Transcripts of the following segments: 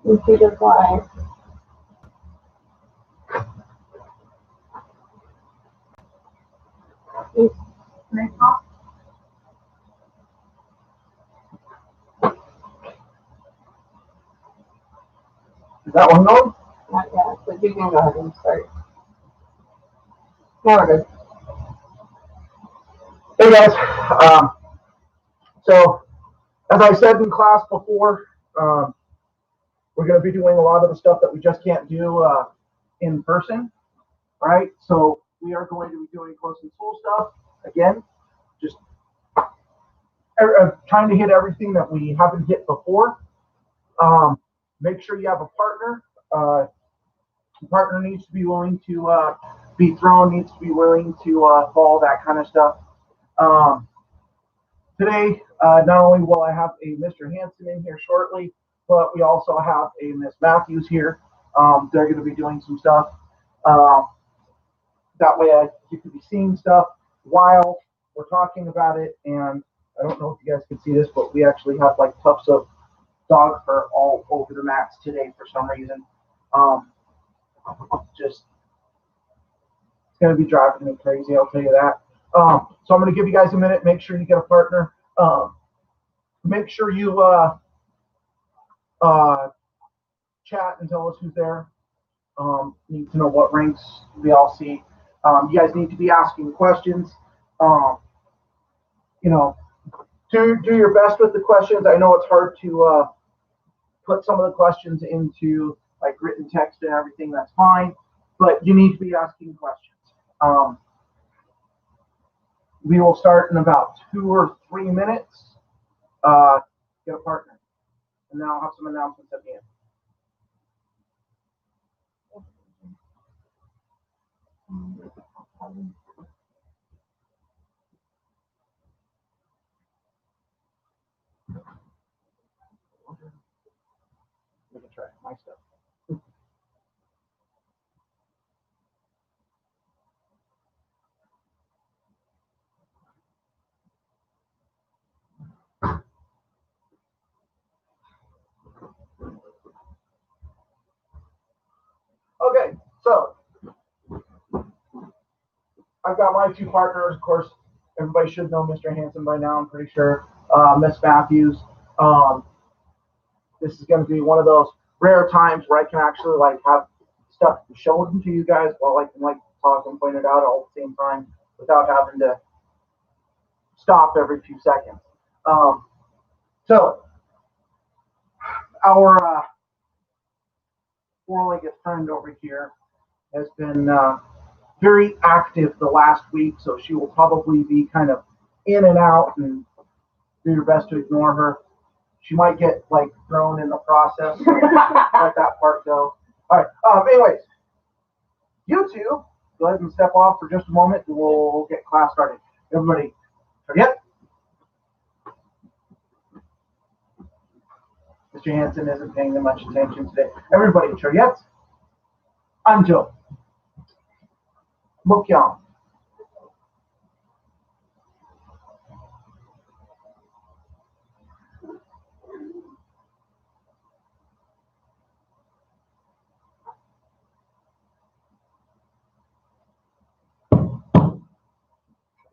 Computer live. Can I talk? Is that one going? Not yet, but you can go ahead and start. Now we're good. Hey guys, so as I said in class before, we're going to be doing a lot of the stuff that we just can't do in person, right? So we are going to be doing close and school stuff again, just trying to hit everything that we haven't hit before. Make sure you have a partner. The partner needs to be willing to be thrown, needs to be willing to fall, that kind of stuff. Today, not only will I have a Mr. Hanson in here shortly, but we also have a Miss Matthews here. They're going to be doing some stuff. That way you can be seeing stuff while we're talking about it. And I don't know if you guys can see this, but we actually have like tufts of dog fur all over the mats today for some reason. Just, it's going to be driving me crazy, I'll tell you that. So I'm going to give you guys a minute. Make sure you get a partner. Make sure you chat and tell us who's there. Need to know what ranks we all see. You guys need to be asking questions. You know, do your best with the questions. I know it's hard to put some of the questions into like written text and everything. That's fine, but you need to be asking questions. We will start in about 2 or 3 minutes. Get a partner, and then I'll have some announcements at the end. We can try my stuff. Okay, so I've got my 2 partners. Of course, everybody should know Mr. Hanson by now, I'm pretty sure. Miss Matthews. This is going to be one of those rare times where I can actually like have stuff shown to you guys while I can like talk and point it out all at the same time without having to stop every few seconds. So our 4-legged friend over here has been very active the last week, so she will probably be kind of in and out, and do your best to ignore her. She might get like thrown in the process. So let that part go. All right. Anyways, you two go ahead and step off for just a moment, and we'll get class started. Everybody, forget. Mr. Hanson isn't paying them much attention today. Everybody, Chariot. Anjo. Mukyan.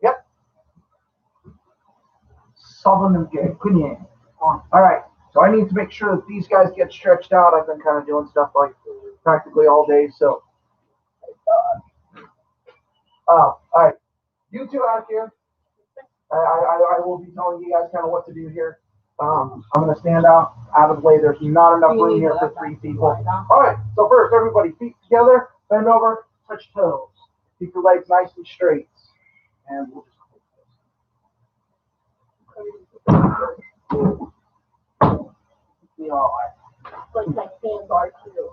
Yep. All right. So I need to make sure that these guys get stretched out. I've been kind of doing stuff like practically all day. So, all right. You two out here. I will be telling you guys kind of what to do here. I'm going to stand out of the way. There's not enough room here for 3 people. All right. So first, everybody, feet together, bend over, touch toes. Keep your legs nice and straight. And we'll just be all right. Looks like sandbar too.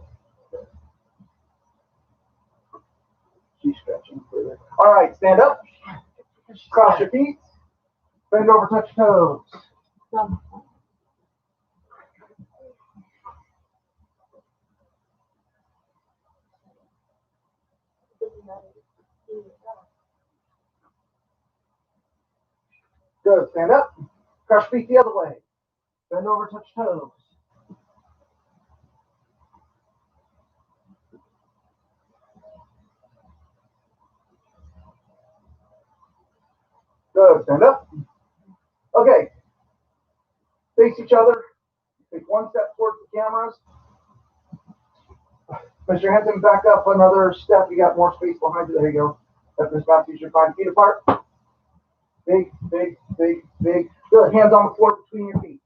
She's stretching further. All right, stand up. Cross your feet. Bend over, touch toes. Good. Stand up. Cross feet the other way. Bend over, touch toes. Good. Stand up. Okay. Face each other. Take one step towards the cameras. Mr. Hanson, back up another step. You got more space behind you. There you go. Let Miss Matthews, you're 5 feet apart. Big, big, big, big. Good. Hands on the floor between your feet.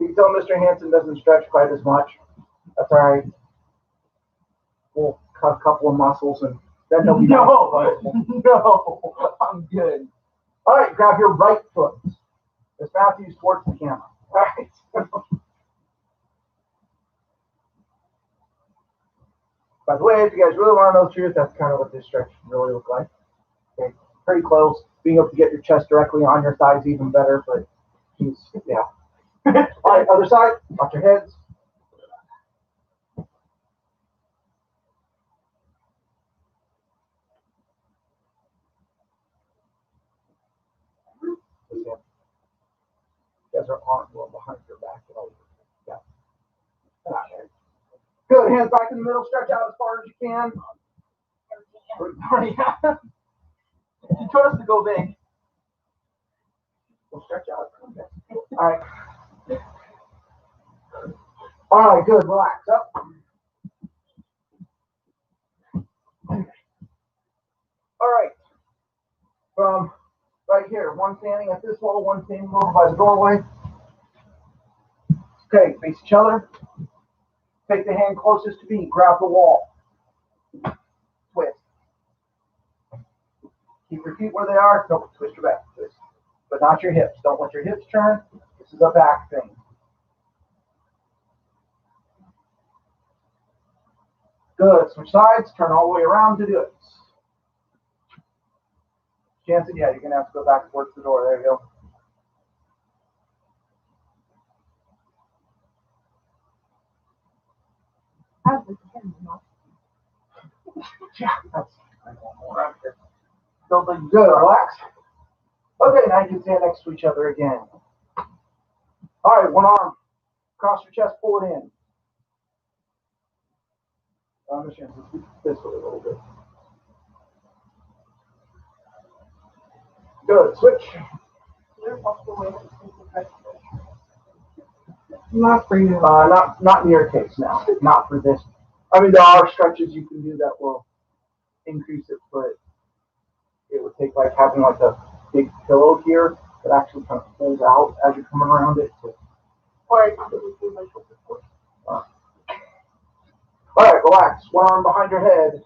You can tell Mr. Hanson doesn't stretch quite as much. That's all right. We'll cut a couple of muscles and then he'll be No, I'm good. All right, grab your right foot. Miss Matthews towards the camera. All right. By the way, if you guys really want to know the truth, that's kind of what this stretch really looks like. Okay, pretty close. Being able to get your chest directly on your thighs even better, but geez, yeah. All right, other side. Watch your heads. You guys are arms well behind your back. Yeah. Okay. Good. Hands back in the middle. Stretch out as far as you can. You told us to go big. We'll stretch out. Okay. All right. All right. Good. Relax. Up. All right. From right here, one standing at this wall, one standing over by the doorway. Okay. Face each other. Take the hand closest to me. Grab the wall. Twist. Keep your feet where they are. Don't twist your back. Twist. But not your hips. Don't let your hips turn. This is a back thing. Good. Switch sides. Turn all the way around to do it. Jansen, yeah, you're going to have to go back towards the door. There you go. Yeah, that's still looking good. Relax. Okay, now you can stand next to each other again. All right, one arm across your chest, pull it in. I'm just going to scoot this way a little bit. Good. Switch. Not for you. Not in your case now. Not for this. I mean, there are stretches you can do that will increase it, but it would take like having like a big pillow here that actually kind of pulls out as you're coming around it. All right, relax. One arm behind your head.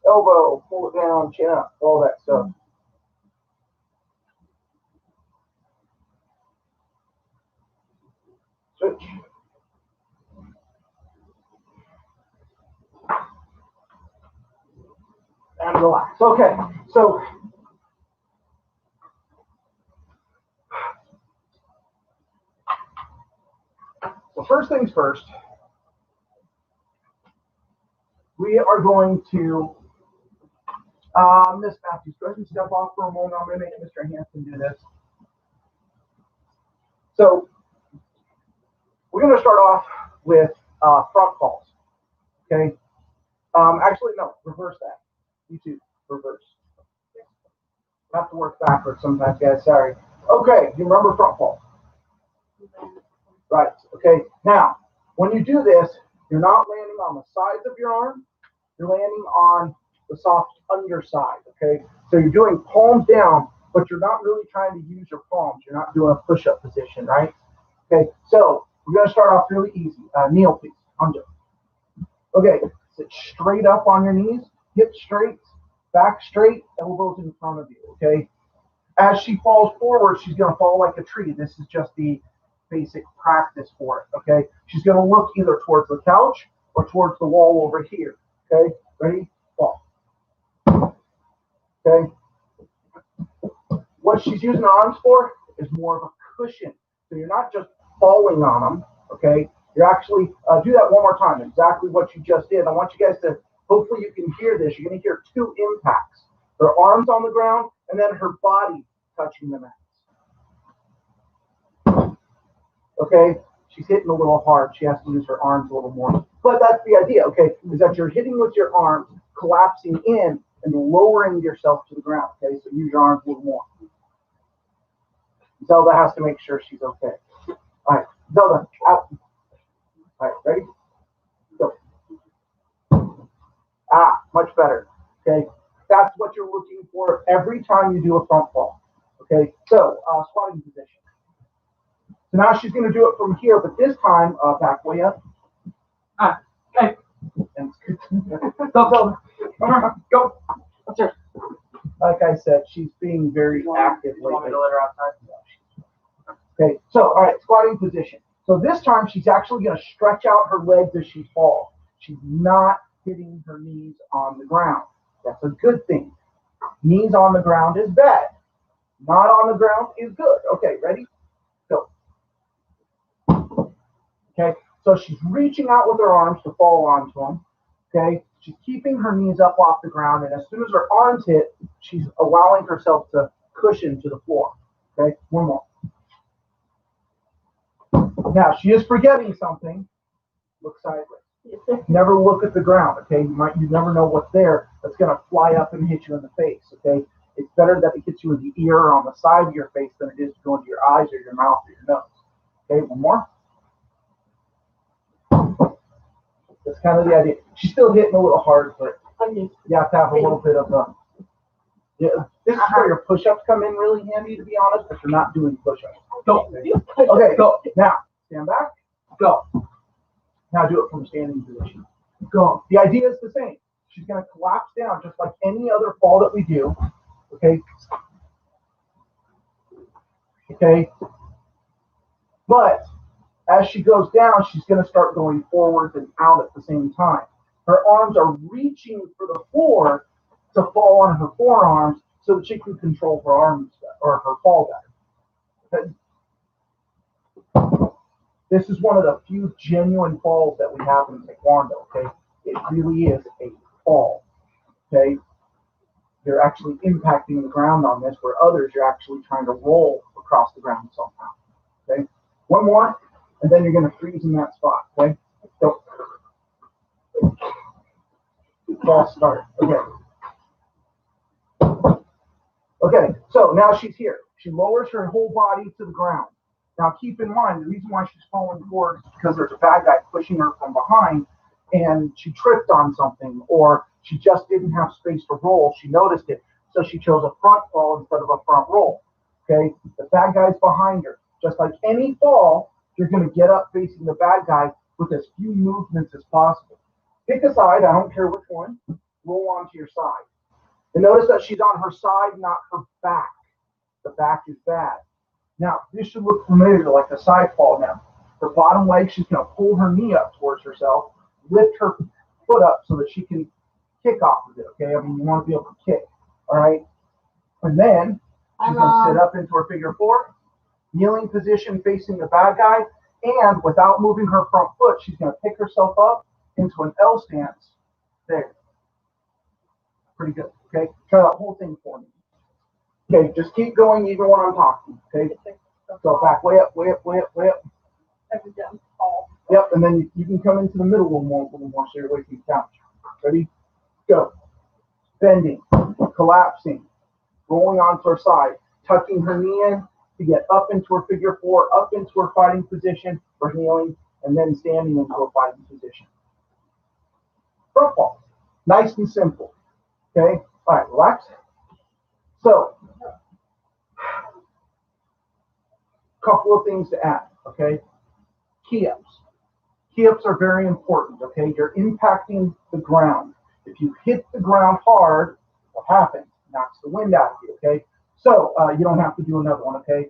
Elbow, pull it down, chin up, all that stuff. Switch. And relax. Okay, so first things first, we are going to, Miss Matthews, go ahead and step off for a moment. I'm going to make Mr. Hanson do this. So we're going to start off with front falls. Okay. Actually, no, reverse that. You two, reverse. I have to work backwards sometimes, guys. Sorry. Okay, you remember front falls. Right. Okay. Now, when you do this, you're not landing on the sides of your arm. You're landing on the soft underside. Okay. So you're doing palms down, but you're not really trying to use your palms. You're not doing a push-up position, right? Okay. So we're going to start off really easy. Kneel, please. Under. Okay. Sit straight up on your knees. Hips straight. Back straight. Elbows in front of you. Okay. As she falls forward, she's going to fall like a tree. This is just the basic practice for it, okay? She's going to look either towards the couch or towards the wall over here, okay? Ready? Fall. Okay? What she's using her arms for is more of a cushion. So you're not just falling on them, okay? You're actually, do that one more time, exactly what you just did. I want you guys to, hopefully you can hear this. You're going to hear two impacts. Her arms on the ground and then her body touching the mat. Okay, she's hitting a little hard. She has to use her arms a little more. But that's the idea, okay, is that you're hitting with your arms, collapsing in and lowering yourself to the ground. Okay, so use your arms a little more. Zelda has to make sure she's okay. All right, Zelda, out. All right, ready? Go. Ah, much better. Okay, that's what you're looking for every time you do a front fall. Okay, so squatting position. So now she's going to do it from here, but this time back way up. Okay. And Go. Go. What's yours? like I said, she's being very active You want me lately. to let her outside? Okay, so all right, squatting position. So this time she's actually going to stretch out her legs as she falls. She's not hitting her knees on the ground. That's a good thing. Knees on the ground is bad. Not on the ground is good. Okay, ready? Go. Okay, so she's reaching out with her arms to fall onto them. Okay, she's keeping her knees up off the ground, and as soon as her arms hit, she's allowing herself to cushion to the floor. Okay, one more. Now she is forgetting something. Look sideways. Never look at the ground. Okay, you never know what's there that's going to fly up and hit you in the face. Okay, it's better that it hits you in the ear or on the side of your face than it is to go into your eyes or your mouth or your nose. Okay, one more. That's kind of the idea. She's still hitting a little hard, but you have to have a little bit of a. Yeah, this is where your push-ups come in really handy, to be honest, but you're not doing push-ups. Go. Okay, go. Now, stand back. Go. Now do it from standing position. Go. The idea is the same. She's going to collapse down just like any other fall that we do. Okay. Okay. But as she goes down, she's going to start going forward and out at the same time. Her arms are reaching for the floor to fall on her forearms so that she can control her arms or her fall better. Okay. This is one of the few genuine falls that we have in Taekwondo. Okay, it really is a fall. Okay, you're actually impacting the ground on this, where others you're actually trying to roll across the ground somehow. Okay, one more, and then you're going to freeze in that spot. Okay, so false start. Okay. Okay, so now she's here. She lowers her whole body to the ground. Now keep in mind, the reason why she's falling forward is because there's a bad guy pushing her from behind and she tripped on something, or she just didn't have space to roll. She noticed it, so she chose a front fall instead of a front roll. Okay, the bad guy's behind her. Just like any fall, you're going to get up facing the bad guy with as few movements as possible. Pick a side, I don't care which one, roll onto your side. And notice that she's on her side, not her back. The back is bad. Now, this should look familiar, like a side fall now. Her bottom leg, she's going to pull her knee up towards herself, lift her foot up so that she can kick off of it, okay? I mean, you want to be able to kick, all right? And then she's going to sit up into her figure four, kneeling position facing the bad guy, and without moving her front foot, she's going to pick herself up into an L stance. There. Pretty good, okay? Try that whole thing for me. Okay, just keep going even when I'm talking, okay? So back, way up, way up, way up, way up. Yep, and then you can come into the middle a little more so you're away from the couch. Ready? Go. Bending, collapsing, rolling onto her side, tucking her knee in to get up into her figure four, up into her fighting position for kneeling, and then standing into a fighting position. Front fall. Nice and simple. Okay? All right, relax. So, couple of things to add, okay? Key-ups. Key-ups are very important, okay? You're impacting the ground. If you hit the ground hard, what happens? Knocks the wind out of you, okay? So, you don't have to do another one, okay?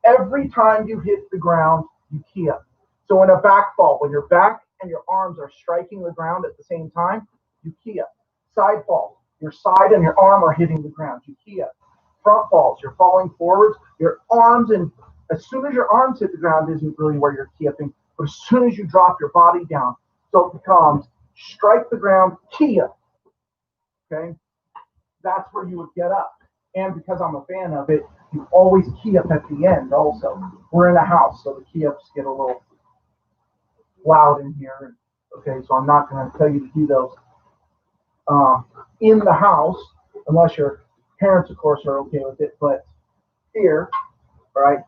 Every time you hit the ground, you key up. So in a back fall, when your back and your arms are striking the ground at the same time, you key up. Side falls, your side and your arm are hitting the ground, you key up. Front falls, you're falling forwards, your arms, and as soon as your arms hit the ground isn't really where you're key upping, but as soon as you drop your body down, so it becomes strike the ground, key up. Okay? That's where you would get up. And because I'm a fan of it, you always key up at the end also. We're in a house, so the key ups get a little loud in here. Okay, so I'm not going to tell you to do those. in the house, unless your parents, of course, are okay with it. But here, right,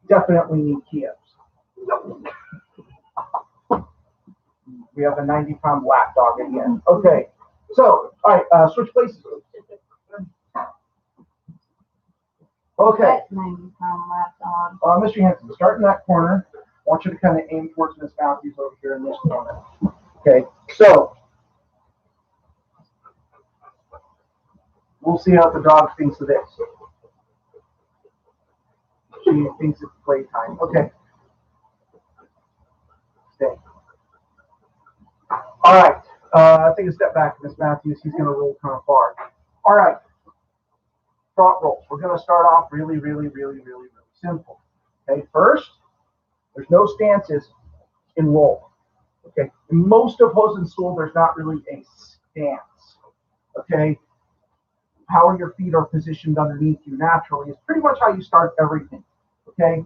definitely need Kievs. We have a 90-pound lap dog again. Okay, so, all right, switch places. Okay, 90-pound lap dog. Mr. Hanson, start in that corner. I want you to kind of aim towards Miss Matthews over here in this corner. Okay, so we'll see how the dog thinks of this. She thinks it's playtime. Okay. Stay. All right. Take a step back, Miss Matthews. He's going to roll kind of far. All right. Front rolls. We're going to start off really simple. Okay. First, there's no stances in roll. Okay. In most of Hosenstuhl, there's not really a stance. Okay. How your feet are positioned underneath you naturally is pretty much how you start everything. Okay.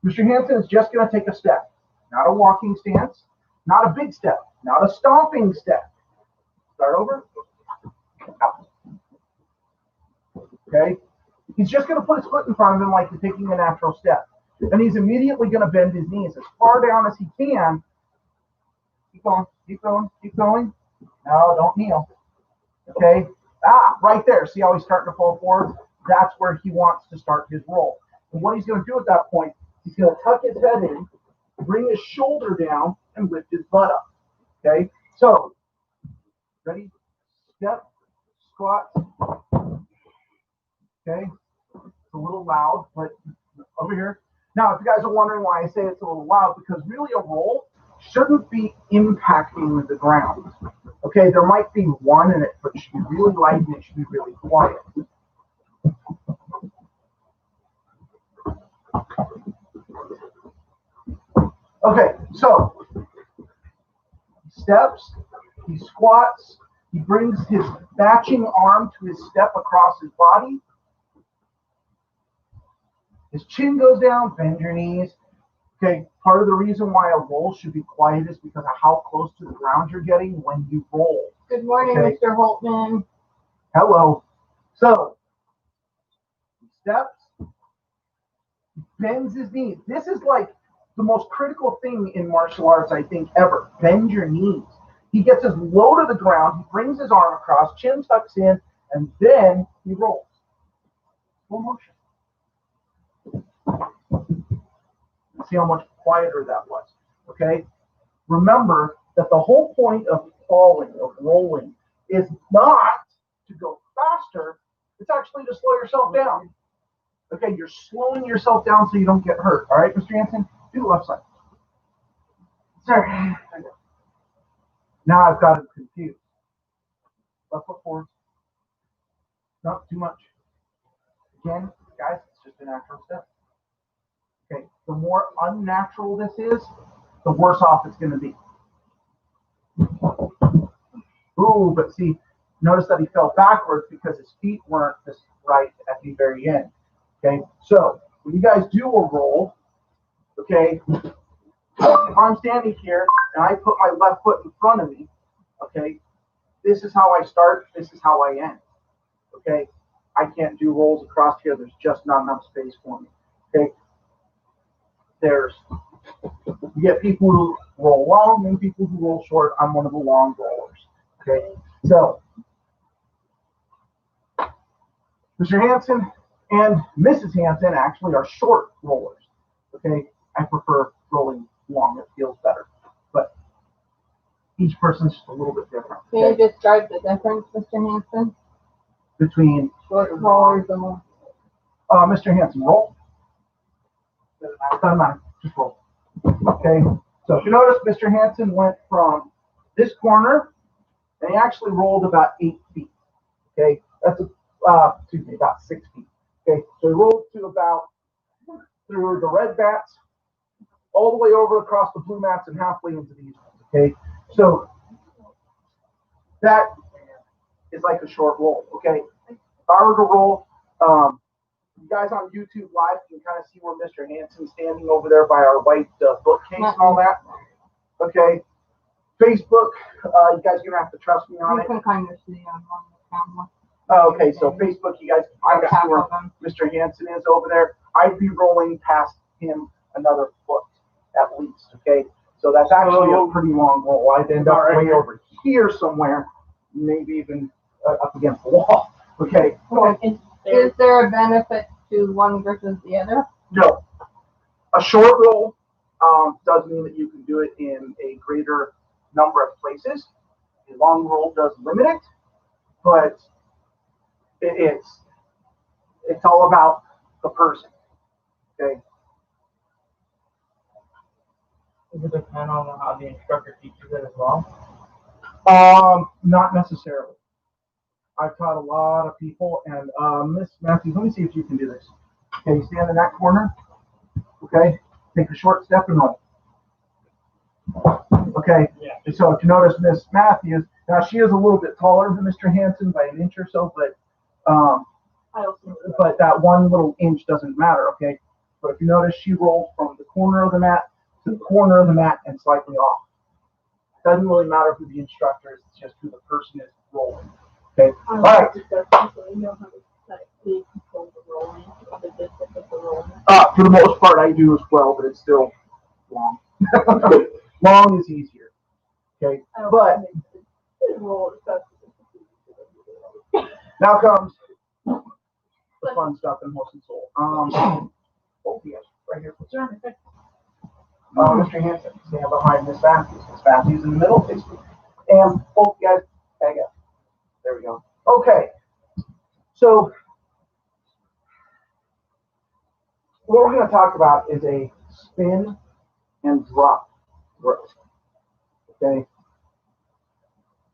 Mr. Hanson is just going to take a step, not a walking stance, not a big step, not a stomping step. Start over. Out. Okay. He's just going to put his foot in front of him like he's taking a natural step. And he's immediately going to bend his knees as far down as he can. Keep going, keep going, keep going. No, don't kneel. Okay. Right there. See how he's starting to fall forward? That's where he wants to start his roll. And what he's going to do at that point, he's going to tuck his head in, bring his shoulder down, and lift his butt up. Okay? So, ready? Step, squat. Okay? It's a little loud, but over here. Now, if you guys are wondering why I say it's a little loud, because really a roll shouldn't be impacting the ground. Okay? There might be one in it, but it should be really light and it should be really quiet. Okay, so he steps, he squats, he brings his matching arm to his step across his body. His chin goes down, bend your knees. Okay, part of the reason why a roll should be quiet is because of how close to the ground you're getting when you roll. Good morning, okay? Mr. Holtman. Hello. So, he steps, he bends his knees. This is like the most critical thing in martial arts, I think, ever. Bend your knees. He gets his low to the ground, he brings his arm across, chin tucks in, and then he rolls. Full motion. See how much quieter that was. Okay? Remember that the whole point of falling, of rolling, is not to go faster, it's actually to slow yourself down. Okay, you're slowing yourself down so you don't get hurt. All right, Mr. Hanson? Do the left side. Sir. Now I've got him confused. Left foot forward. Not too much. Again, guys, it's just a natural step. Okay, the more unnatural this is, the worse off it's going to be. Ooh, but see, notice that he fell backwards because his feet weren't just right at the very end. Okay, so when you guys do a roll, okay, if I'm standing here and I put my left foot in front of me, okay, this is how I start, this is how I end. Okay, I can't do rolls across here, there's just not enough space for me. Okay, you get people who roll long and people who roll short. I'm one of the long rollers. Okay, so Mr. Hanson and Mrs. Hanson actually are short rollers. Okay, I prefer rolling long, it feels better. But each person's just a little bit different. Can you describe the difference, Mr. Hanson? Between Short rollers and long. Mr. Hanson, roll. Doesn't matter, just roll. Okay, so if you notice, Mr. Hanson went from this corner and he actually rolled about 8 feet. Okay, that's about 6 feet. Okay, so he rolled to about through the red bats, all the way over across the blue mats and halfway into these ones. Okay, so that is like a short roll. Okay, if I were to roll, you guys on YouTube Live can kind of see where Mr. Hanson's standing over there by our white bookcase and all that. Okay, Facebook, you guys are gonna have to trust me on You it. can kind of see on the camera. Okay, so Facebook, you guys can Like see half where of them. Mr. Hansen is over there. I'd be rolling past him another foot at least, okay? So that's actually a pretty long roll. I'd end up way over here somewhere, maybe even up against the wall, okay? Is there a benefit to one versus the other? No. A short roll does mean that you can do it in a greater number of places. A long roll does limit it, but it's all about the person, okay? Does it depend on how the instructor teaches it as well? Not necessarily. I've taught a lot of people, and Miss Matthews, let me see if you can do this. Okay, stand in that corner. Okay, take a short step and run. Okay, Yeah. and so if you notice Miss Matthews, now she is a little bit taller than Mr. Hansen by an inch or so, but that one little inch doesn't matter, okay? But if you notice, she rolls from the corner of the mat to the corner of the mat and slightly off. Doesn't really matter who the instructor is, it's just who the person is rolling. Okay, all right. For the most part, I do as well, but it's still long. Long is easier. Okay, but now comes the fun stuff in Horse and Soul. Oh, yes, right here. Mr. Hansen, stand behind Miss Matthews. Miss Matthews in the middle, basically. And both guys, tag up. There we go. Okay. So, what we're going to talk about is a spin and drop rope. Okay?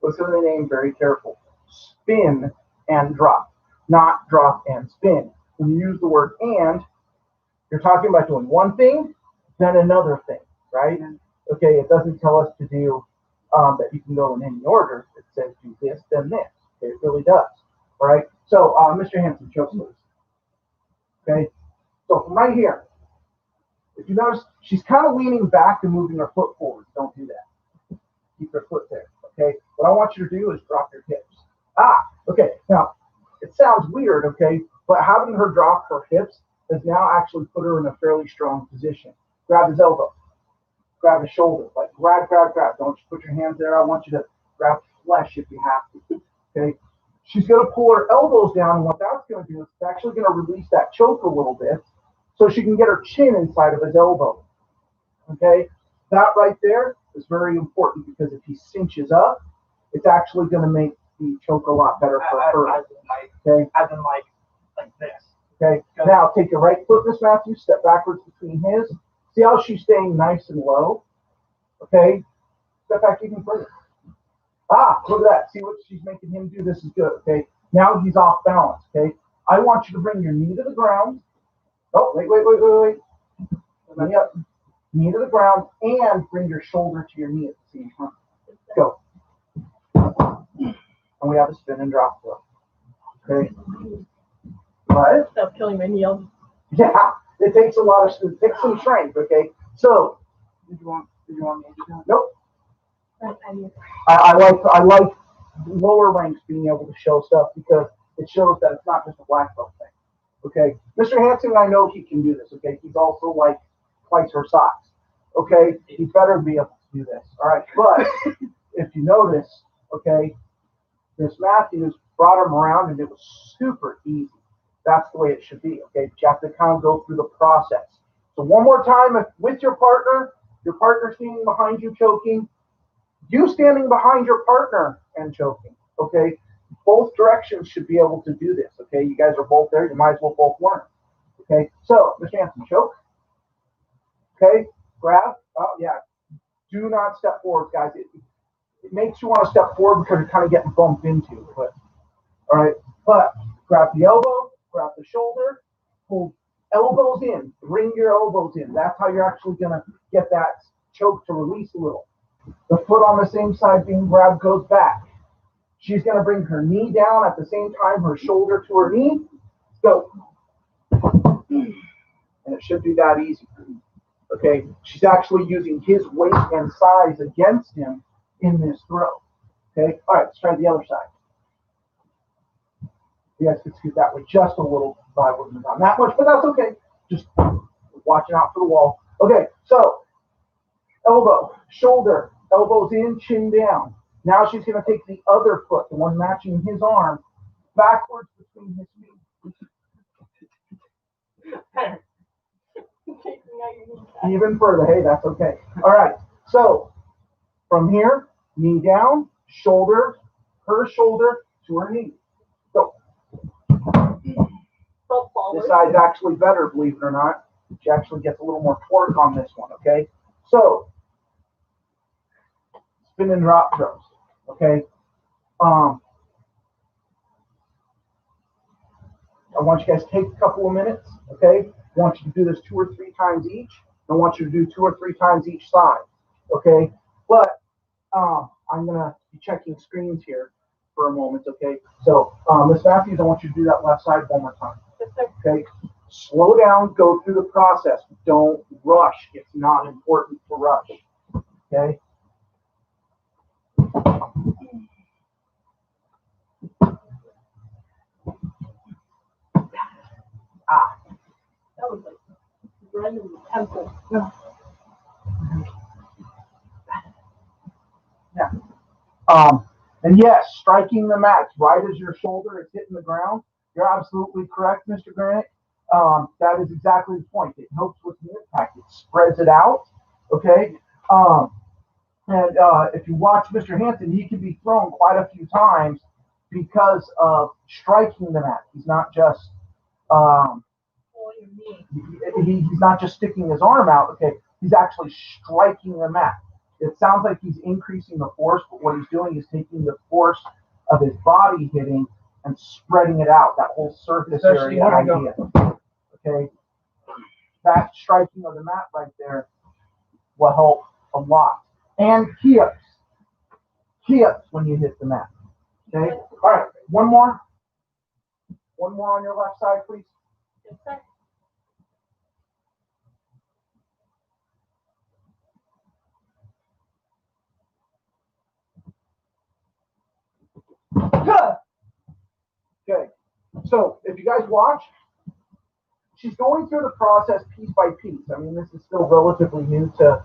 Listen to the name very careful. Spin and drop, not drop and spin. When you use the word and, you're talking about doing one thing, then another thing, right? Okay, it doesn't tell us to do that you can go in any order. It says do this, then this. Okay, it really does. All right. So, Mr. Hansen, show please. Okay. So from right here, if you notice, she's kind of leaning back and moving her foot forward. Don't do that. Keep her foot there. Okay. What I want you to do is drop your hips. Okay. Now, it sounds weird, okay, but having her drop her hips has now actually put her in a fairly strong position. Grab his elbow. Grab his shoulder. Like grab. Don't just put your hands there. I want you to grab flesh if you have to. Okay. She's going to pull her elbows down, and what that's going to do is it's actually going to release that choke a little bit so she can get her chin inside of his elbow. Okay? That right there is very important because if he cinches up, it's actually going to make the choke a lot better for her. Okay? As in like this. Okay? Now take your right foot, Miss Matthews, step backwards between his. See how she's staying nice and low? Okay? Step back even further. Look at that. See what she's making him do? This is good, okay? Now he's off balance, okay? I want you to bring your knee to the ground. Oh, wait. Knee to the ground and bring your shoulder to your knee at the same time. Go. And we have a spin and drop throw. Okay? What? Stop killing my nails. Yeah, it takes some strength, okay? So, did you want me to do it? Nope. I like lower ranks being able to show stuff because it shows that it's not just a black belt thing. Okay, Mr. Hansen, I know he can do this. Okay, he's also like twice her size. Okay, he better be able to do this. All right, but if you notice, okay, Miss Matthews brought him around and it was super easy. That's the way it should be. Okay, but you have to kind of go through the process. So one more time, if with your partner standing behind you choking. You standing behind your partner and choking, okay? Both directions should be able to do this, okay? You guys are both there. You might as well both learn, okay? So, Mr. Hansen, choke. Okay, grab. Oh, yeah. Do not step forward, guys. It makes you want to step forward because you're kind of getting bumped into. But, all right, but grab the elbow, grab the shoulder, pull elbows in. Bring your elbows in. That's how you're actually going to get that choke to release a little. The foot on the same side being grabbed goes back. She's going to bring her knee down at the same time, her shoulder to her knee. Go. And it should be that easy. Okay, she's actually using his weight and size against him in this throw. Okay, all right, let's try the other side. You guys can scoot that way just a little. I wouldn't have done that much, but that's okay. Just watching out for the wall. Okay, so elbow, shoulder, elbows in, chin down. Now she's going to take the other foot, the one matching his arm, backwards between his feet. Even further. Hey, that's okay. All right. So from here, knee down, shoulder, her shoulder to her knee. So this side's actually better, believe it or not. She actually gets a little more torque on this one. Okay. So spin and drop throws. Okay. I want you guys to take a couple of minutes. Okay. I want you to do this 2 or 3 times each. I want you to do 2 or 3 times each side. Okay. But I'm going to be checking screens here for a moment. Okay. So Miss Matthews, I want you to do that left side one more time. Okay. Slow down. Go through the process. Don't rush. It's not important to rush. Okay. That was like right in the temple. Yeah. And yes, striking the mat right as your shoulder is hitting the ground. You're absolutely correct, Mr. Grant. That is exactly the point. It helps with the impact. It spreads it out. Okay. And if you watch Mr. Hanson, he can be thrown quite a few times because of striking the mat. He's not just he's not just sticking his arm out. Okay, he's actually striking the mat. It sounds like he's increasing the force, but what he's doing is taking the force of his body hitting and spreading it out. That whole surface area idea. Okay, that striking of the mat right there will help a lot. And key-ups when you hit the mat. Okay. All right. One more on your left side, please. Yes, sir. Good. Okay. So if you guys watch, she's going through the process piece by piece. I mean, this is still relatively new to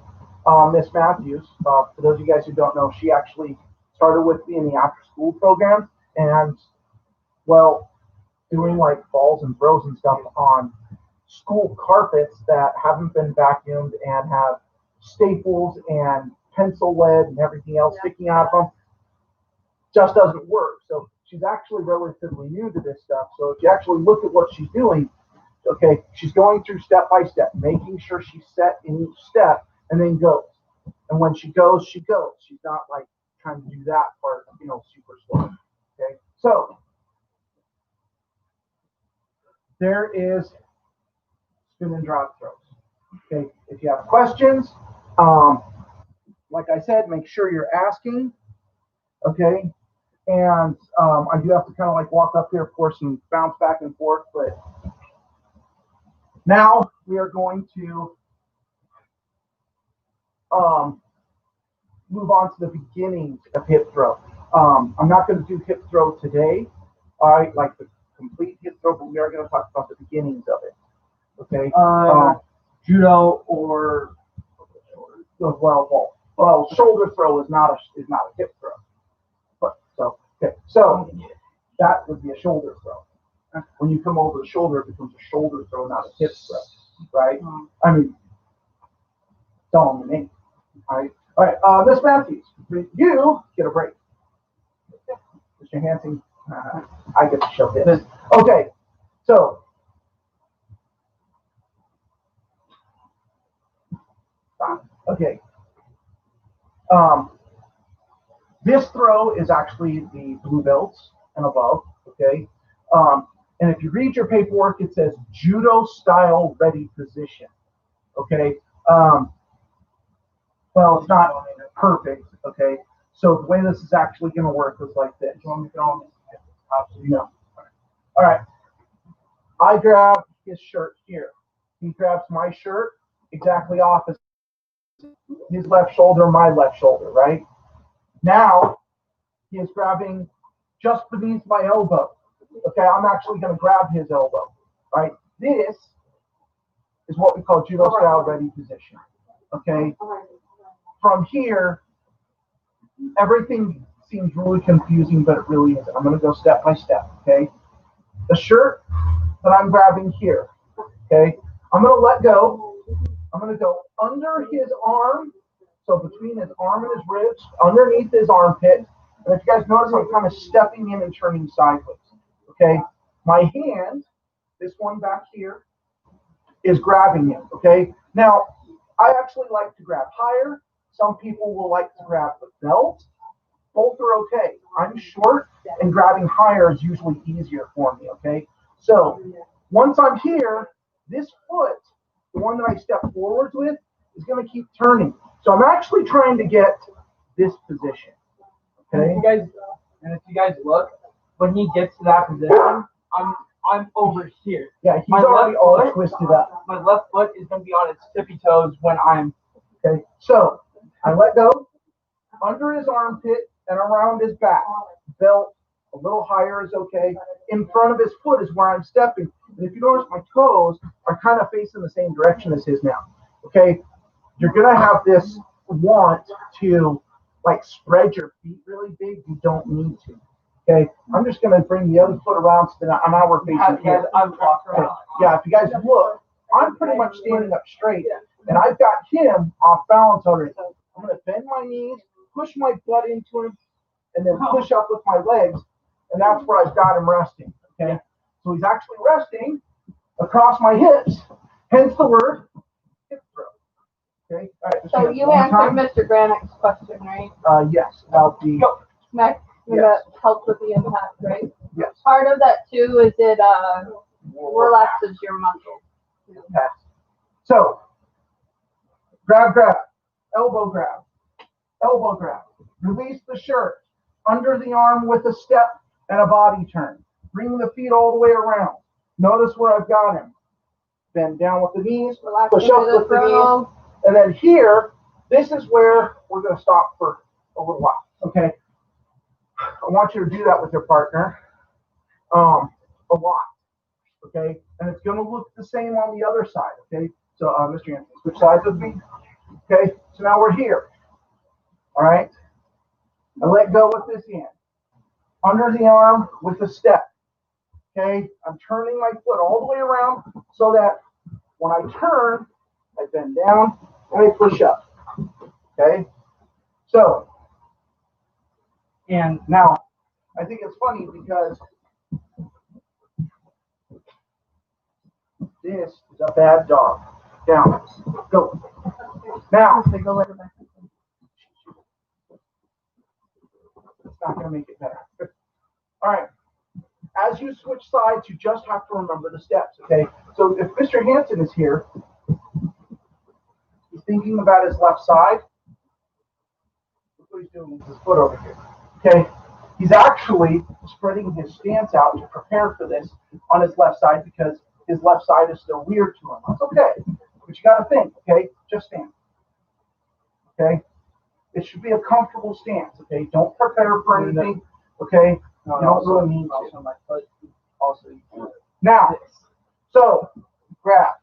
Miss Matthews. For those of you guys who don't know, she actually started with me in the after-school program, and well, doing like balls and throws and stuff on school carpets that haven't been vacuumed and have staples and pencil lead and everything else sticking out of them just doesn't work. So she's actually relatively new to this stuff. So if you actually look at what she's doing, okay, she's going through step by step, making sure she's set in each step, and then goes. And when she goes, she goes. She's not like trying to do that part, super slow. Okay, so there is spin and drop throws. Okay, if you have questions, like I said, make sure you're asking. Okay, and I do have to kind of like walk up here, of course, and bounce back and forth, but now we are going to move on to the beginnings of hip throw. I'm not going to do hip throw today, like the complete hip throw, but we are going to talk about the beginnings of it. Okay. Judo or well, shoulder throw is not a hip throw. But so that would be a shoulder throw. When you come over the shoulder, it becomes a shoulder throw, not a hip throw, right? I mean, it's all in the name, right? All right, Miss Matthews, you get a break. Mr. Hanson, I get to show this. Okay, so okay. This throw is actually the blue belts and above. Okay, and if you read your paperwork, it says judo style ready position. Okay. Well, it's not perfect. Okay. So the way this is actually going to work is like this. No. All right. I grab his shirt here. He grabs my shirt exactly opposite his left shoulder, my left shoulder, right? Now he is grabbing just beneath my elbow. Okay, I'm actually going to grab his elbow. Right? This is what we call judo style ready position. Okay? From here, everything seems really confusing, but it really isn't. I'm going to go step by step. Okay? The shirt that I'm grabbing here. Okay? I'm going to let go. I'm going to go under his arm. So between his arm and his ribs, underneath his armpit. And if you guys notice, I'm kind of stepping in and turning sideways. Okay? My hand, this one back here, is grabbing him. Okay? Now, I actually like to grab higher. Some people will like to grab the belt. Both are okay. I'm short, and grabbing higher is usually easier for me. Okay? So, once I'm here, this foot, the one that I step forwards with, is going to keep turning. So I'm actually trying to get this position. Okay? And if you guys look, when he gets to that position, I'm over here. Yeah, he's already all twisted up. My left foot is going to be on its tippy toes when I'm. Okay, so I let go under his armpit and around his back. Belt a little higher is okay. In front of his foot is where I'm stepping. And if you notice, my toes are kind of facing the same direction as his now. Okay, you're going to have this want to like spread your feet really big. You don't need to. Okay, I'm just going to bring the other foot around so that now we're facing here. Okay. Yeah, if you guys look, I'm pretty much standing up straight, and I've got him off balance already. I'm going to bend my knees, push my butt into him, and then push up with my legs, and that's where I've got him resting. Okay, so he's actually resting across my hips, hence the word hip throw. Okay, all right. So you answered Mr. Granick's question, right? Yes, about the Next, that helps with the impact, right? yes. Part of that too is it relaxes your muscles. Okay. So, grab, elbow grab, release the shirt, under the arm with a step and a body turn. Bring the feet all the way around. Notice where I've got him. Bend down with the knees, push up with the knees, and then here, this is where we're going to stop for a little while, okay? I want you to do that with your partner a lot, okay? And it's going to look the same on the other side, okay? So, Mr. Anthony, switch sides with me. Okay, so now we're here. All right? I let go with this hand. Under the arm with a step. Okay, I'm turning my foot all the way around so that when I turn, I bend down and I push up. Okay, so, and now I think it's funny because this is a bad dog. Down, go. Now, it's not going to make it better. All right. As you switch sides, you just have to remember the steps, okay? So if Mr. Hansen is here, he's thinking about his left side. Look what he's doing with his foot over here, okay? He's actually spreading his stance out to prepare for this on his left side because his left side is still weird to him. That's okay, but you got to think, okay? Just stand, okay? It should be a comfortable stance, okay? Don't prepare for anything, okay? You don't really need to. My foot also. Now, so grab,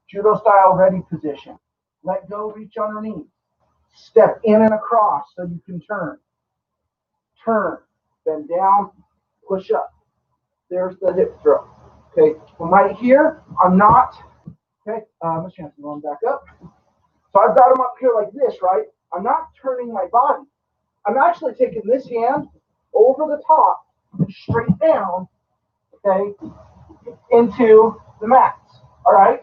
judo style ready position. Let go, reach underneath. Step in and across so you can turn. Turn, bend down, push up. There's the hip throw. Okay, from right here, I'm not. Okay, Mr. Hansen, going back up. So I've got him up here like this, right? I'm not turning my body. I'm actually taking this hand over the top and straight down, okay, into the mats. All right?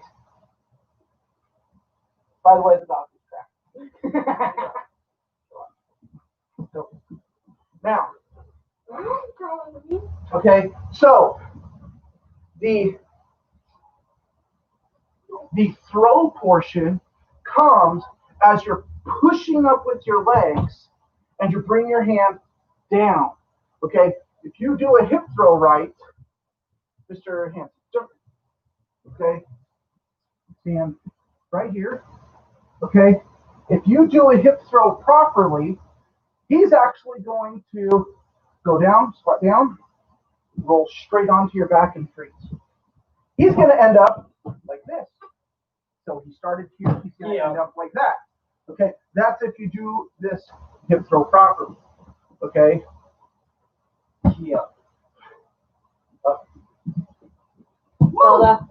By the way, the dog is cracked. So, now, okay, so the throw portion comes as you're pushing up with your legs and you bring your hand down. Okay, if you do a hip throw right, Mr. Hansen, okay, stand right here. Okay, if you do a hip throw properly, he's actually going to go down, squat down, roll straight onto your back and freeze. He's going to end up like this. So he started here, he's going to end up like that. Okay, that's if you do this hip throw properly. Okay. Yeah. Zelda.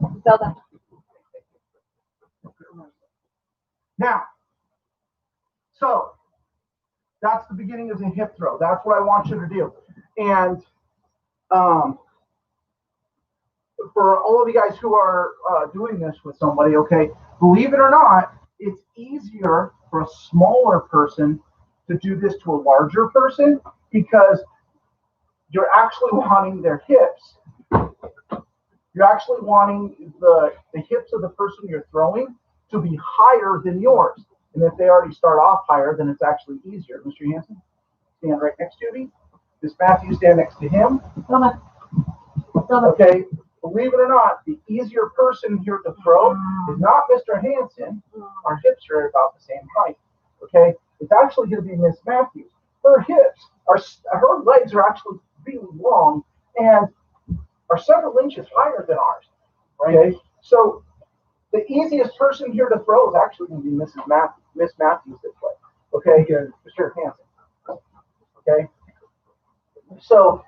Now, so that's the beginning of the hip throw. That's what I want you to do. And for all of you guys who are doing this with somebody, okay, believe it or not, it's easier for a smaller person to do this to a larger person because you're actually wanting their hips. You're actually wanting the hips of the person you're throwing to be higher than yours. And if they already start off higher, then it's actually easier. Mr. Hansen, stand right next to me. Miss Matthews, stand next to him. Okay, believe it or not, the easier person here to throw is not Mr. Hansen. Our hips are about the same height. Okay, it's actually going to be Miss Matthews. Her hips her legs are actually really long and are several inches higher than ours. Right? Okay, so the easiest person here to throw is actually going to be Miss Matthews this way. Okay, Mr. Hansen. Okay, so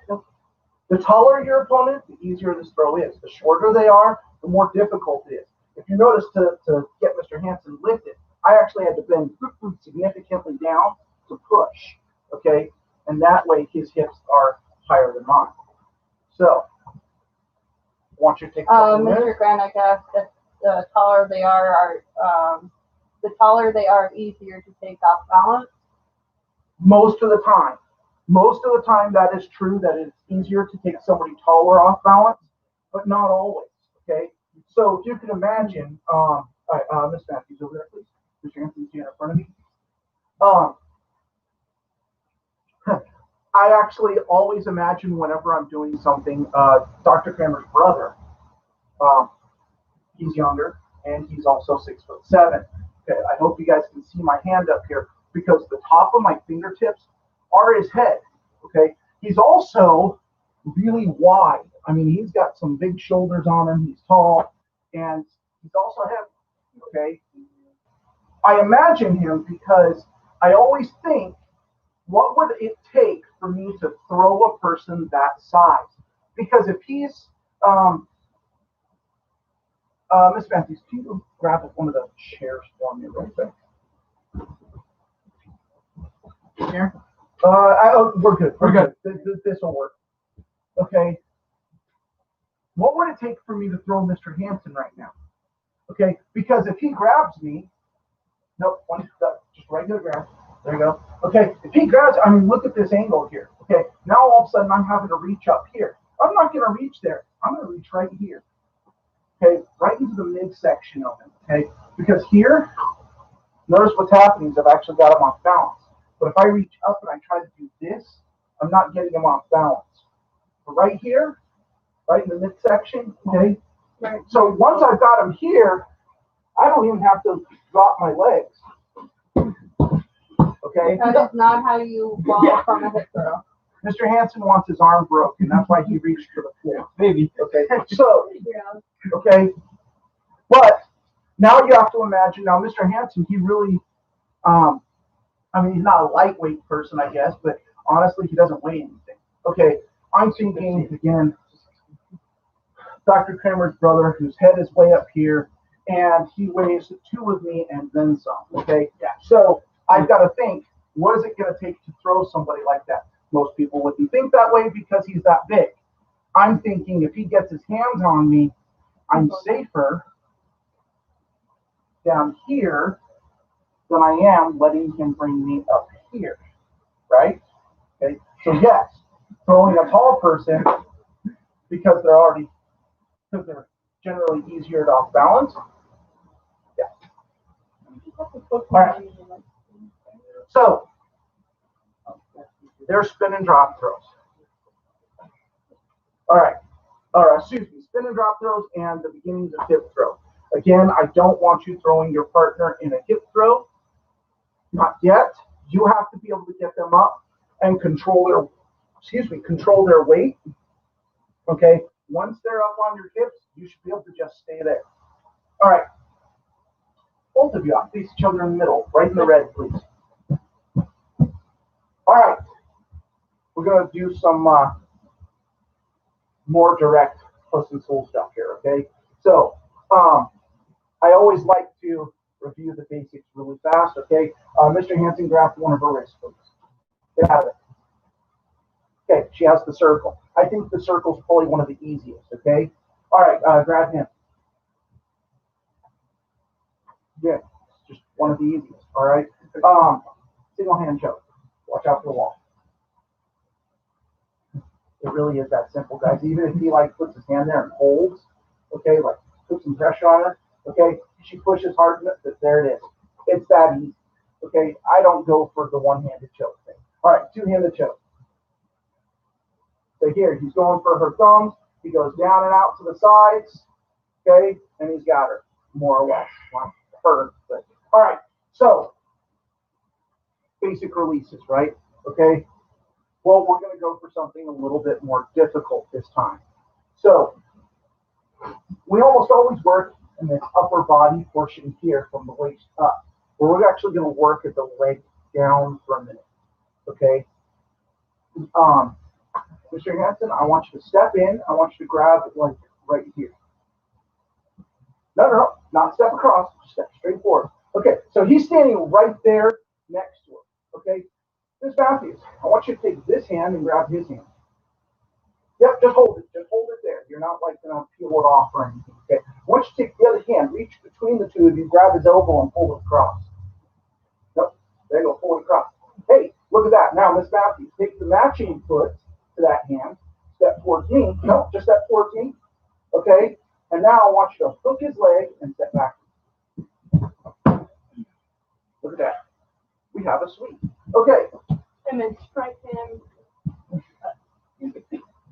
the taller your opponent, the easier this throw is. The shorter they are, the more difficult it is. If you notice, to get Mr. Hansen lifted, I actually had to bend significantly down to push. Okay, and that way his hips are higher than mine. So, I want you to take a couple minutes. Mr. Grant, I guess if the taller they are, easier to take off balance. Most of the time. Most of the time that is true, that it's easier to take somebody taller off balance, but not always, okay? So if you can imagine, Miss Matthews over there, please. Mr. Hansen, stand in front of me. I actually always imagine whenever I'm doing something, Dr. Kramer's brother, he's younger, and he's also 6'7". Okay, I hope you guys can see my hand up here, because the top of my fingertips are his head. Okay, he's also really wide. I mean, he's got some big shoulders on him. He's tall, and he's also heavy. Okay, I imagine him because I always think, what would it take for me to throw a person that size? Because if he's Miss Matthews, can you grab one of the chairs for me real quick? Here. We're good. We're good. This will work. Okay. What would it take for me to throw Mr. Hansen right now? Okay, because if he grabs me, nope, just regular grab. There you go. Okay, if he grabs, I mean, look at this angle here. Okay, now all of a sudden I'm having to reach up here. I'm not going to reach there. I'm going to reach right here. Okay, right into the midsection of him. Okay, because here, notice what's happening is I've actually got him off balance. But if I reach up and I try to do this, I'm not getting him off balance. But right here, right in the midsection, okay? Right. So once I've got him here, I don't even have to drop my legs. Okay? That is not how you walk from a hip throw. Mr. Hansen wants his arm broken. That's why he reached for the floor. Maybe. Okay. So, okay. But now you have to imagine, now Mr. Hansen, he really, I mean, he's not a lightweight person, I guess, but honestly, he doesn't weigh anything. Okay. I'm thinking, again, Dr. Kramer's brother, whose head is way up here, and he weighs 2 of me and then some. Okay. Yeah. So I've got to think, what is it going to take to throw somebody like that? Most people wouldn't think that way because he's that big. I'm thinking if he gets his hands on me, I'm safer down here than I am letting him bring me up here, right? Okay, so yes, throwing a tall person because they're generally easier to off balance. Yeah. All right. So there's spin and drop throws. All right. Excuse me, spin and drop throws and the beginnings of hip throw. Again, I don't want you throwing your partner in a hip throw Not yet. You have to be able to get them up and control their weight. Okay. Once they're up on your hips, you should be able to just stay there. All right. Both of you, face each other in the middle, right in the red, please. All right. We're going to do some more direct puss and soul stuff here, okay? So, I always like to review the basics really fast, okay? Mr. Hansen, grab one of her wrists, please. Get out of it. Okay, she has the circle. I think the circle's probably one of the easiest, okay? All right, grab him. Yeah, it's just one of the easiest, all right? Single hand choke. Watch out for the wall. It really is that simple, guys. Even if he like puts his hand there and holds, okay, like put some pressure on her, okay, she pushes hard enough that there it is. It's that easy, okay? I don't go for the one-handed choke thing. All right, two-handed choke. So here, he's going for her thumbs. He goes down and out to the sides, okay, and he's got her, more or less. Well, her, but all right. So basic releases, right? Okay. Well, we're going to go for something a little bit more difficult this time. So we almost always work in this upper body portion here from the waist up. But we're actually going to work at the leg down for a minute. Okay. Mr. Hansen, I want you to step in. I want you to grab like right here. No, not step across. Just step straight forward. Okay, so he's standing right there next to her. Okay, Miss Matthews, I want you to take this hand and grab his hand. Yep, just hold it. Just hold it there. You're not like going to peel it off or anything. Okay, once you take the other hand, reach between the two of you, grab his elbow and pull it across. Nope, there you go, pull it across. Hey, look at that. Now, Miss Matthews, take the matching foot to that hand, step towards me. No, just step towards me. Okay, and now I want you to hook his leg and step back. Look at that. We have a sweep. Okay. And then strike him.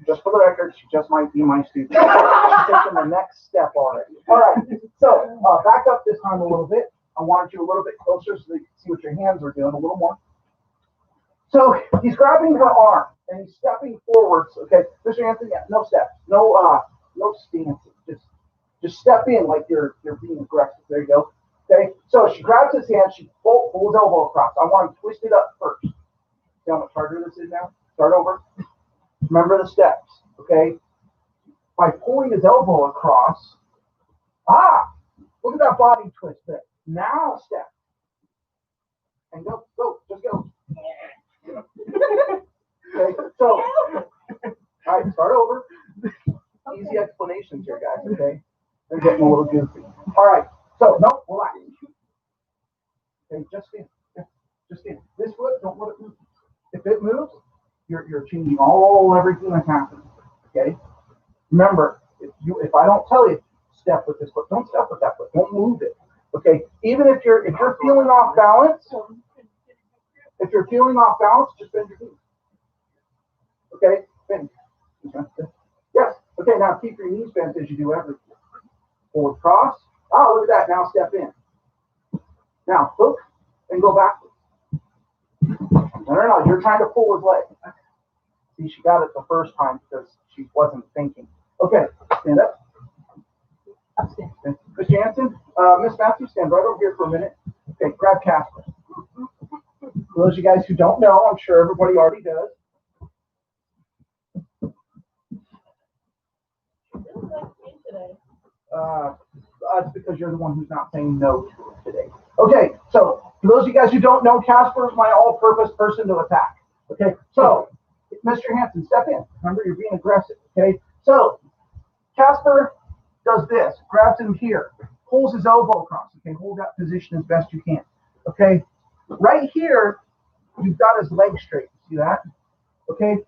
Just for the record, she just might be my student. She's taking the next step already. All right. So back up this time a little bit. I wanted you a little bit closer so that you can see what your hands are doing a little more. So he's grabbing her arm and he's stepping forwards. Okay, Mr. Anthony, yeah, no steps, no stances. Just step in like you're being aggressive. There you go. Okay, so she grabs his hand, she pulls his elbow across. I want him twisted up first. See how much harder this is now? Start over. Remember the steps, okay? By pulling his elbow across, look at that body twist there. Now step. And go, just go. Okay, so, all right, start over. Easy explanations here, guys, okay? They're getting a little goofy. All right, so, no, relax. Okay, just stand. Just stand. This foot, don't let it move. If it moves, you're changing everything that's happening. Okay? Remember, if I don't tell you, step with this foot, don't step with that foot. Don't move it. Okay? Even if you're feeling off balance, just bend your knees. Okay? Bend. Yes. Okay, now keep your knees bent as you do everything. Forward cross. Look at that. Now step in. Now hook and go backwards. No, you're trying to pull his leg. See, she got it the first time because she wasn't thinking. Okay, stand up. Miss Jansen, Miss Matthews, stand right over here for a minute. Okay, grab Casper. For those of you guys who don't know, I'm sure everybody already does. That's because you're the one who's not saying no to it today. Okay, so for those of you guys who don't know, Casper is my all-purpose person to attack. Okay, so Mr. Hansen, step in. Remember, you're being aggressive. Okay, so Casper does this, grabs him here, pulls his elbow across. Okay, hold that position as best you can. Okay, right here, you've got his leg straight. See that? Okay,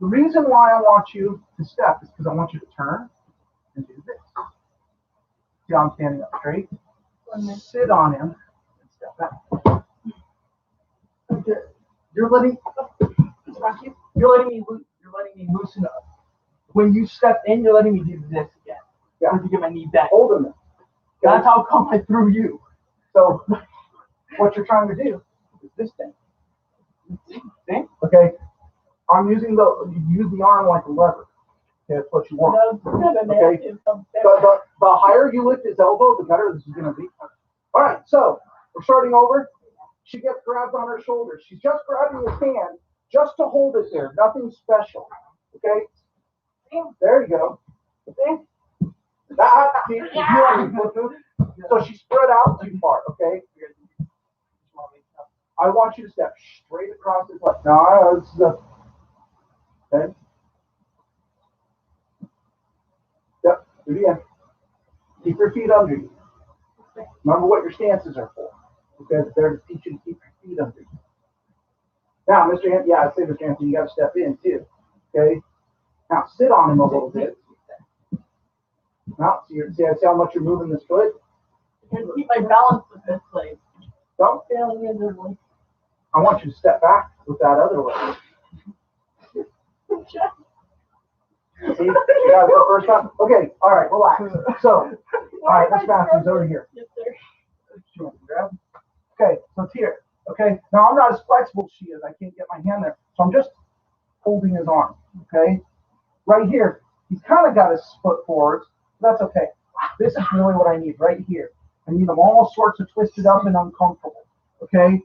the reason why I want you to step is because I want you to turn and do this. See how I'm standing up straight? Sit on him and step back. Okay. You're letting me loosen up. When you step in, you're letting me do this again. Yeah. I have to get my knee back. Hold him. That's how come I threw you. So what you're trying to do is this thing. See? Okay. I'm using use the arm like a lever. Okay, that's what you want. Okay. The higher you lift his elbow, the better this is going to be. All right. So we're starting over. She gets grabbed on her shoulder. She's just grabbing his hand just to hold it there. Nothing special. Okay. There you go. See? So she spread out too far. Okay. I want you to step straight across his leg. No, this is a. Okay. Yep. Do it again. Keep your feet under you. Remember what your stances are for. Okay, they're to teach you to keep your feet under you. Now, Mr. Hanson, yeah, I'd say Mr. Hanson, you got to step in too. Okay. Now sit on him a little bit. Now, see how much you're moving this foot? I'm going to keep my balance with this leg. Don't failing miserably. I want you to step back with that other leg. See, you got it the first time? Okay, all right, relax. So, all right, Miss Matthews over here. Yes, sir. Grab. Okay, so it's here. Okay, now I'm not as flexible as she is. I can't get my hand there. So I'm just holding his arm. Okay, right here, he's kind of got his foot forwards. That's okay. This is really what I need right here. I need him all sorts of twisted up and uncomfortable. Okay,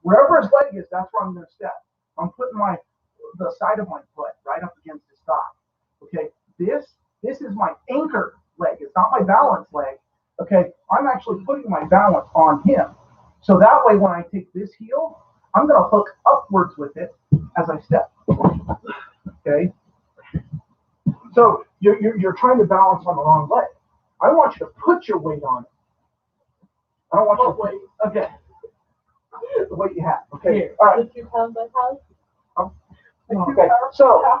wherever his leg is, that's where I'm going to step. I'm putting the side of my foot right up against his thigh. Okay, this is my anchor leg. It's not my balance leg. Okay, I'm actually putting my balance on him. So that way, when I take this heel, I'm going to hook upwards with it as I step. Okay. So you're trying to balance on the wrong leg. I want you to put your weight on it. I don't want What you. weight? Okay. The weight you have. Okay. Here. All right. The 2 pounds I have? Okay. So.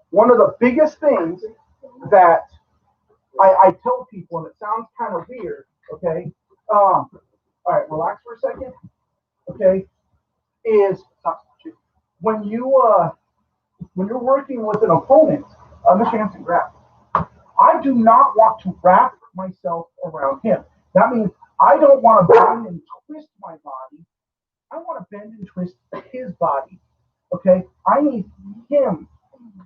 One of the biggest things that I tell people, and it sounds kind of weird, okay? All right, relax for a second, okay? Is when you're working with an opponent, Mr. Hanson, grab. I do not want to wrap myself around him. That means I don't want to bend and twist my body. I want to bend and twist his body. Okay, I need him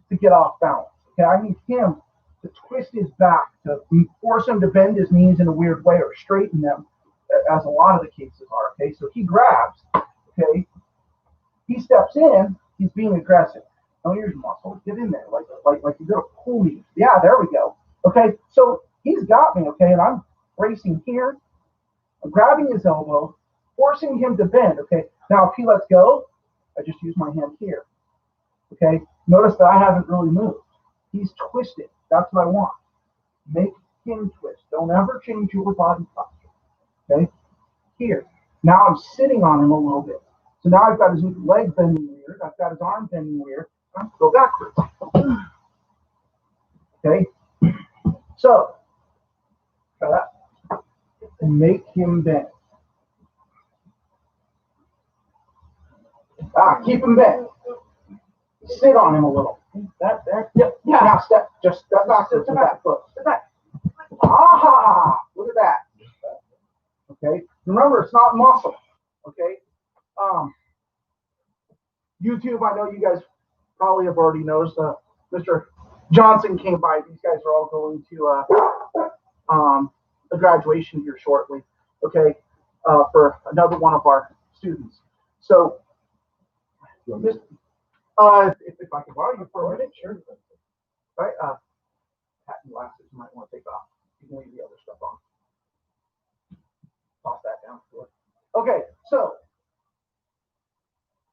to get off balance. Okay, I need him to twist his back, to force him to bend his knees in a weird way or straighten them, as a lot of the cases are. Okay, so he grabs. Okay, he steps in. He's being aggressive. Now here's muscle. Get in there, like you're gonna pull me. Yeah, there we go. Okay, so he's got me. Okay, and I'm bracing here. I'm grabbing his elbow, forcing him to bend. Okay, now if he lets go, I just use my hand here. Okay, notice that I haven't really moved. He's twisted. That's what I want. Make him twist. Don't ever change your body posture. Okay, here. Now I'm sitting on him a little bit. So now I've got his leg bending weird. I've got his arm bending weird. I'm go backwards. Okay, so try that. And make him bend. Keep him bent. Sit on him a little. That there. Yep. Yeah. Now step. Just step backwards with that foot. Step back. Ah! Look at that. Okay. Remember, it's not muscle. Okay. YouTube. I know you guys probably have already noticed. Mr. Johnson came by. These guys are all going to a graduation here shortly. Okay. For another one of our students. So. If I can borrow you for a minute, sure. All right, hat and glasses you might want to take off. You can leave the other stuff on. Toss that down. Okay, so,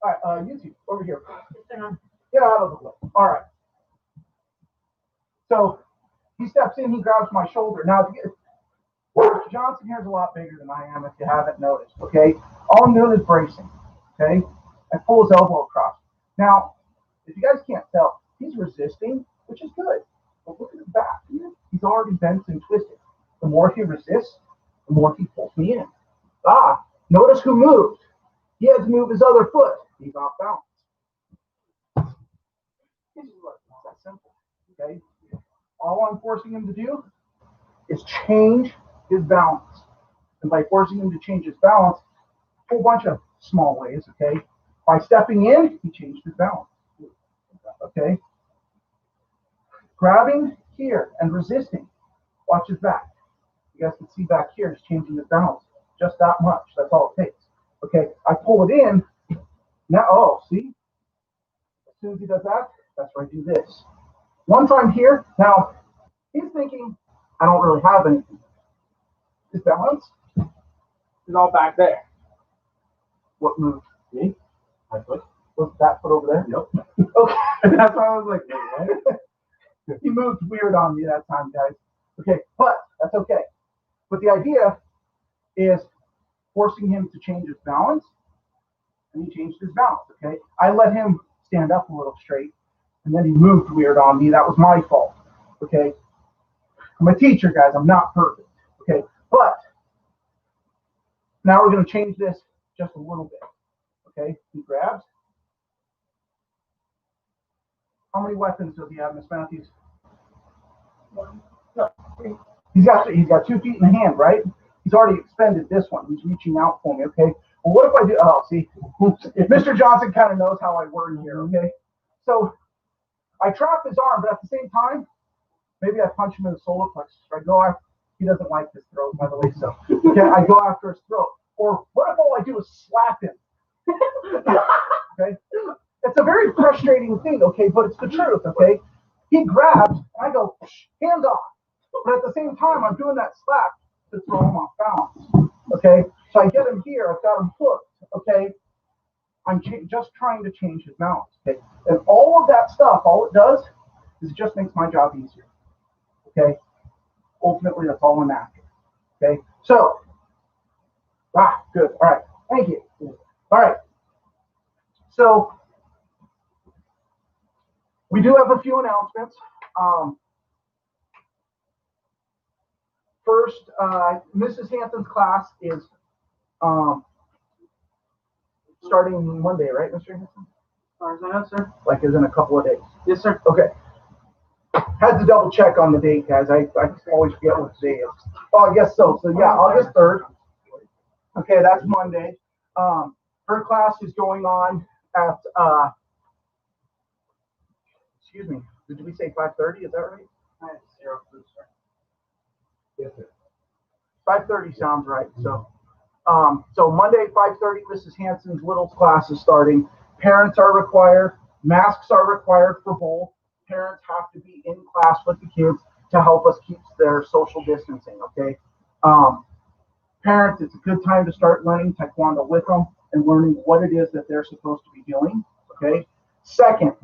all right, YouTube, over here. Get out of the way. All right. So, he steps in, he grabs my shoulder. Now, Mr. Johnson here is a lot bigger than I am, if you haven't noticed, okay? All I'm doing is bracing, okay? I pull his elbow across. Now, if you guys can't tell, he's resisting, which is good. But look at his back. He's already bent and twisted. The more he resists, the more he pulls me in. Notice who moved. He had to move his other foot. He's off balance. It's that simple. Okay? All I'm forcing him to do is change his balance. And by forcing him to change his balance, a whole bunch of small ways, okay? By stepping in, he changed his balance, okay? Grabbing here and resisting. Watch his back. You guys can see back here, he's changing his balance. Just that much. That's all it takes. Okay, I pull it in. Now, oh, see? As soon as he does that, that's where I do this. Once I'm here, now, he's thinking, I don't really have anything. His balance It's all back there. What moved? Me? My foot? Was that foot over there? Yep. Okay. That's why I was like, hey, what? He moved weird on me that time, guys. Okay, but that's okay. But the idea is forcing him to change his balance, and he changed his balance, okay? I let him stand up a little straight, and then he moved weird on me. That was my fault, okay? I'm a teacher, guys. I'm not perfect, okay? But now we're going to change this just a little bit, okay? He grabs. How many weapons does he have, Miss Matthews? He's got 2 feet in the hand, right? He's already expended this one. He's reaching out for me, okay? Well, what if I do? Oh, see, if Mr. Johnson kind of knows how I word here, okay? So I trap his arm, but at the same time, maybe I punch him in the solar plexus. I go after. He doesn't like his throat, by the way. So okay, I go after his throat. Or what if all I do is slap him? Okay, it's a very frustrating thing, okay, but it's the truth, okay? He grabs, and I go, hands off. But at the same time, I'm doing that slap to throw him off balance, okay? So I get him here, I've got him hooked, okay? I'm just trying to change his balance, okay? And all of that stuff, all it does is it just makes my job easier, okay? Ultimately, that's all I'm after, okay? So, good, all right, thank you. All right, so we do have a few announcements. First, Mrs. Hanson's class is starting Monday, right, Mr. Hanson? As far as I know, sir. Like, is in a couple of days. Yes, sir. Okay. Had to double check on the date, guys. I always forget what the day is. Oh, I guess so. So yeah, August 3rd. Okay, that's Monday. Her class is going on at excuse me, did we say 5:30? Is that right? 5:30 sounds right. So so Monday 5:30, Mrs. Hanson's little class is starting. Parents are required. Masks are required for both. Parents have to be in class with the kids to help us keep their social distancing, okay? Parents, it's a good time to start learning Taekwondo with them and learning what it is that they're supposed to be doing, okay? Second,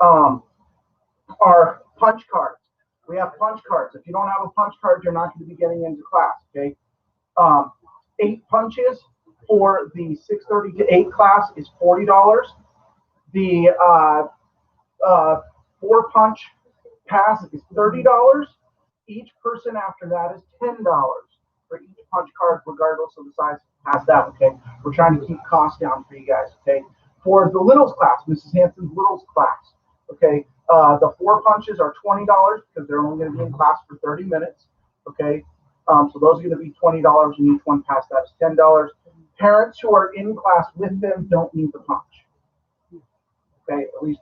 our punch cards. We have punch cards. If you don't have a punch card, you're not going to be getting into class, okay? 8 punches for the 6:30 to 8 class is $40. The 4 punch pass is $30. Each person after that is $10 for each punch card, regardless of the size past that, okay? We're trying to keep costs down for you guys, okay? For the littles class, Mrs. Hanson's littles class, okay? The 4 punches are $20 because they're only going to be in class for 30 minutes, okay? So those are going to be $20, and each one past that is $10. Parents who are in class with them don't need the punch. Okay, at least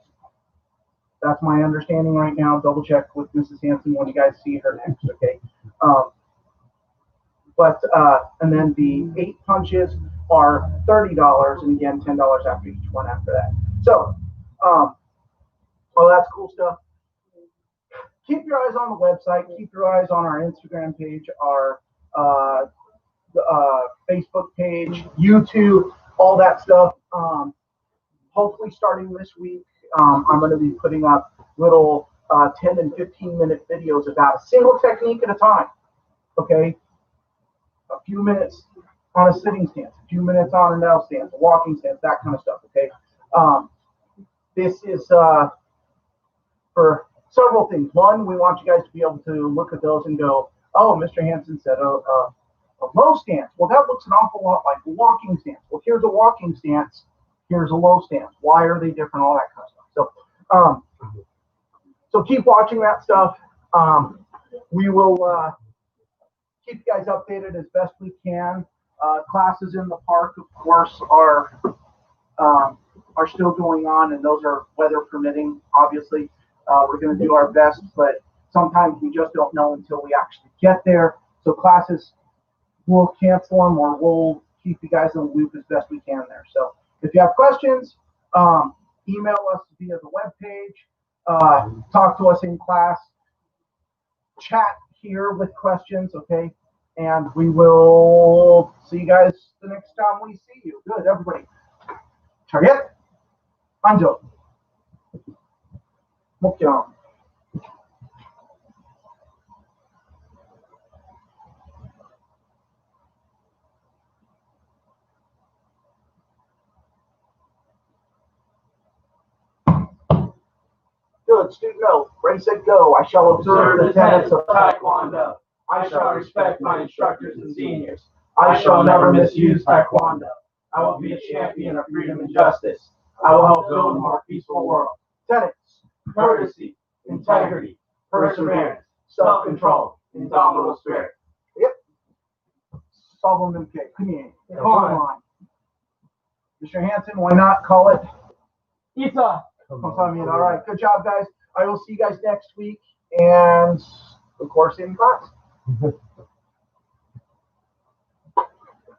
that's my understanding right now. Double check with Mrs. Hanson when you guys see her next, okay? And then the 8 punches are $30, and again, $10 after each one after that. So, well, that's cool stuff. Keep your eyes on the website. Keep your eyes on our Instagram page, our Facebook page, YouTube, all that stuff. Hopefully starting this week, I'm going to be putting up little 10 and 15-minute videos about a single technique at a time, okay? A few minutes on a sitting stance, a few minutes on an L stance, a walking stance, that kind of stuff, okay? This is for several things. One, we want you guys to be able to look at those and go, oh, Mr. Hanson said a low stance. Well, that looks an awful lot like a walking stance. Well, here's a walking stance. Here's a low stance. Why are they different? All that kind of stuff. So keep watching that stuff. We will keep you guys updated as best we can. Classes in the park, of course, are still going on, and those are weather permitting. Obviously, we're going to do our best, but sometimes we just don't know until we actually get there. So classes, we'll cancel them, or we'll keep you guys in the loop as best we can there. So if you have questions, email us via the webpage, talk to us in class, chat here with questions, okay? And we will see you guys the next time we see you. Good, everybody. Target. Anjo. Mokyo. Good, student note. Ready, set, go. I shall observe the tenets of Taekwondo. I shall respect my instructors and seniors. I shall never misuse Taekwondo. I will be a champion of freedom and justice. I will help build a more peaceful world. tenets. Courtesy, integrity, perseverance, self-control, indomitable spirit. Yep. Solve them in Come here. Come on. Mr. Hanson, why not call it? Ita. All right. Good job, guys. I will see you guys next week, and of course in class.